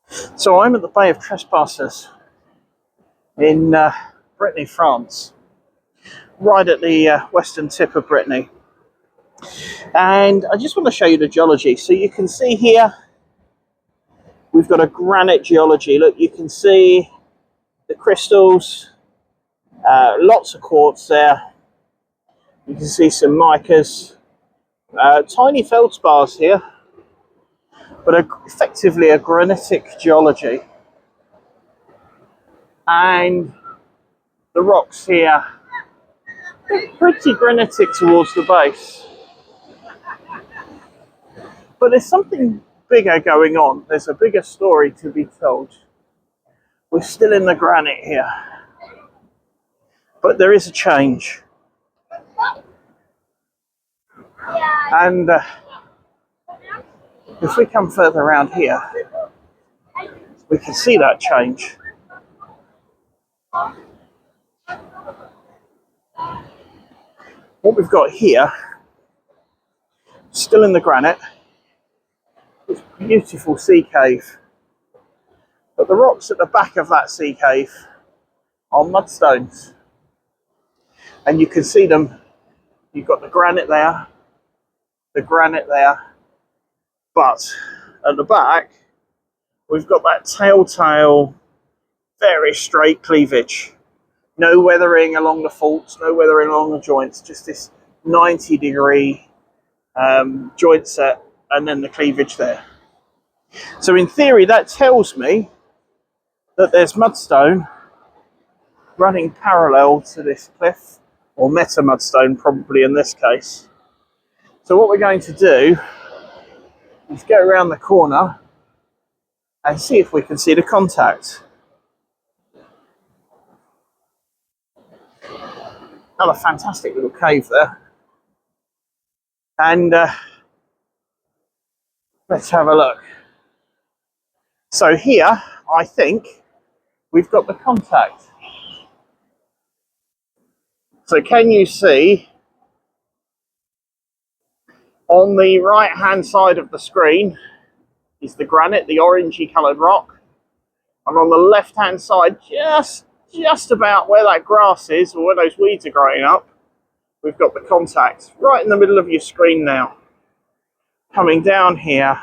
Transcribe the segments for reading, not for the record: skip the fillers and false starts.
So I'm at the Bay of Trespassers in Brittany, France, right at the western tip of Brittany. And I just want to show you the geology. So you can see here, we've got a granite geology. Look, you can see the crystals, lots of quartz there. You can see some micas, tiny feldspars here, but effectively a granitic geology. And the rocks here, pretty granitic towards the base. But there's something bigger going on. There's a bigger story to be told. We're still in the granite here, but there is a change. And if we come further around here, we can see that change. What we've got here, still in the granite, is a beautiful sea cave. But the rocks at the back of that sea cave are mudstones. And you can see them. You've got the granite there, but at the back, we've got that telltale, very straight cleavage. No weathering along the faults, no weathering along the joints, just this 90-degree joint set, and then the cleavage there. So in theory, that tells me that there's mudstone running parallel to this cliff, or mudstone probably in this case. So what we're going to do is go around the corner and see if we can see the contact. Another fantastic little cave there. And let's have a look. So here, I think, we've got the contact. So can you see on the right hand side of the screen is the granite, the orangey coloured rock, and on the left hand side, just about where that grass is, or where those weeds are growing up, we've got the contact right in the middle of your screen now, coming down here,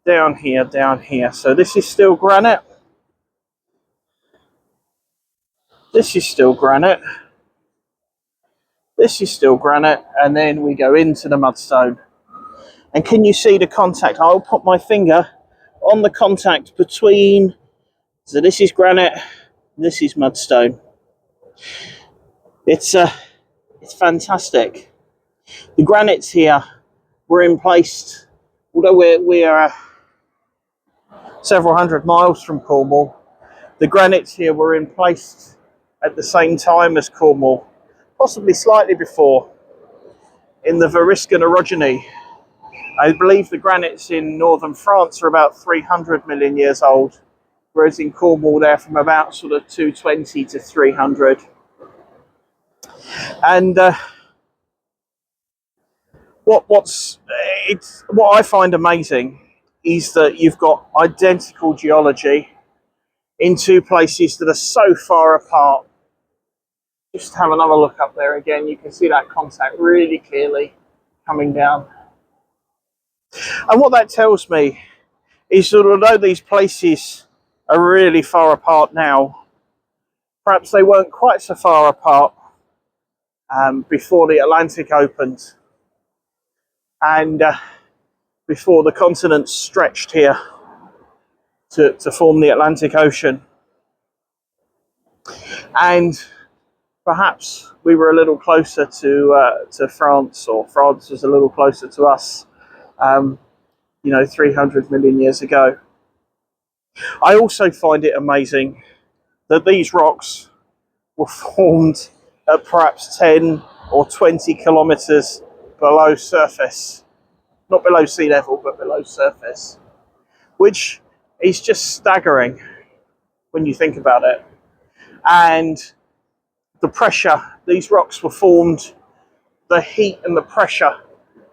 down here, down here. So this is still granite, this is still granite, this is still granite, and then we go into the mudstone. And can you see the contact? I'll put my finger on the contact between, so this is granite, this is mudstone. It's fantastic. The granites here were in place, although we're several hundred miles from Cornwall, the granites here were in place at the same time as Cornwall, possibly slightly before, in the Variscan Orogeny. I believe the granites in northern France are about 300 million years old, whereas in Cornwall they're from about sort of 220 to 300. And what I find amazing is that you've got identical geology in two places that are so far apart. Just have another look up there again. You can see that contact really clearly coming down. And what that tells me is that although these places are really far apart now, perhaps they weren't quite so far apart before the Atlantic opened and before the continents stretched here to form the Atlantic Ocean. And perhaps we were a little closer to France, or France was a little closer to us, 300 million years ago. I also find it amazing that these rocks were formed at perhaps 10 or 20 kilometers below surface. Not below sea level, but below surface. Which is just staggering when you think about it. And the pressure, these rocks were formed, the heat and the pressure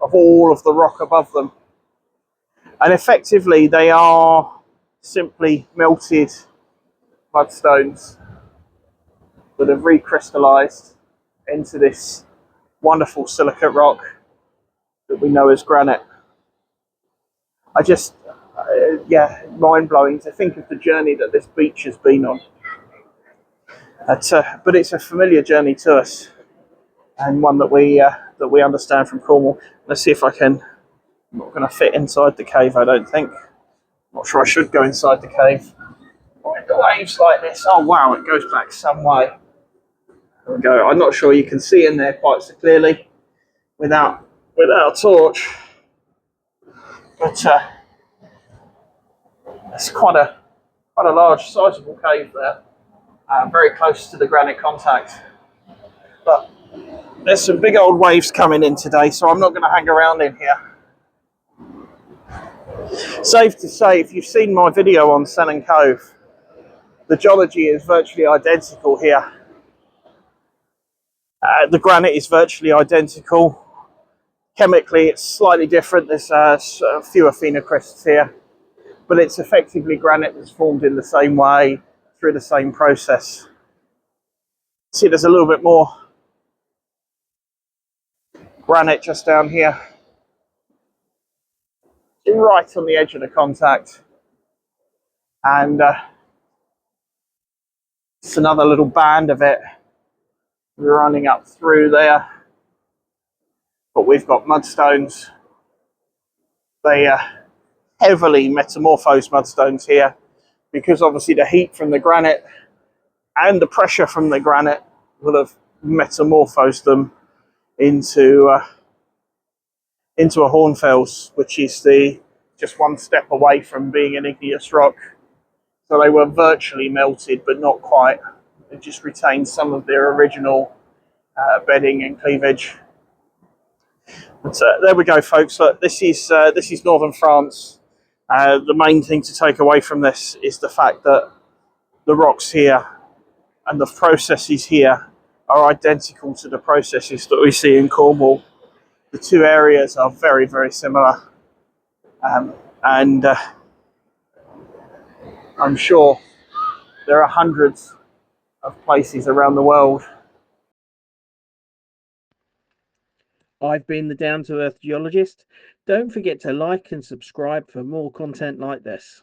of all of the rock above them. And effectively they are simply melted mudstones that have recrystallized into this wonderful silicate rock that we know as granite. I just, yeah, mind blowing to think of the journey that this beach has been on. But it's a familiar journey to us, and one that we understand from Cornwall. Let's see if I can. I'm not going to fit inside the cave, I don't think. Not sure I should go inside the cave. The waves like this. Oh wow, it goes back some way. There we go. I'm not sure you can see in there quite so clearly without a torch, but it's quite a large, sizable cave there. Very close to the granite contact. But there's some big old waves coming in today, so I'm not going to hang around in here. Safe to say, if you've seen my video on Sennan Cove, the geology is virtually identical here. The granite is virtually identical. Chemically, it's slightly different. There's fewer phenocrysts here, but it's effectively granite that's formed in the same way through the same process. See, there's a little bit more granite just down here, right on the edge of the contact, and it's another little band of it running up through there. But we've got mudstones. They heavily metamorphosed mudstones here, because obviously the heat from the granite and the pressure from the granite will have metamorphosed them into a hornfels, which is just one step away from being an igneous rock. So they were virtually melted, but not quite. They just retained some of their original bedding and cleavage. But there we go, folks. Look, this is northern France. The main thing to take away from this is the fact that the rocks here and the processes here are identical to the processes that we see in Cornwall. The two areas are very, very similar, and I'm sure there are hundreds of places around the world. I've been the Down to Earth Geologist. Don't forget to like and subscribe for more content like this.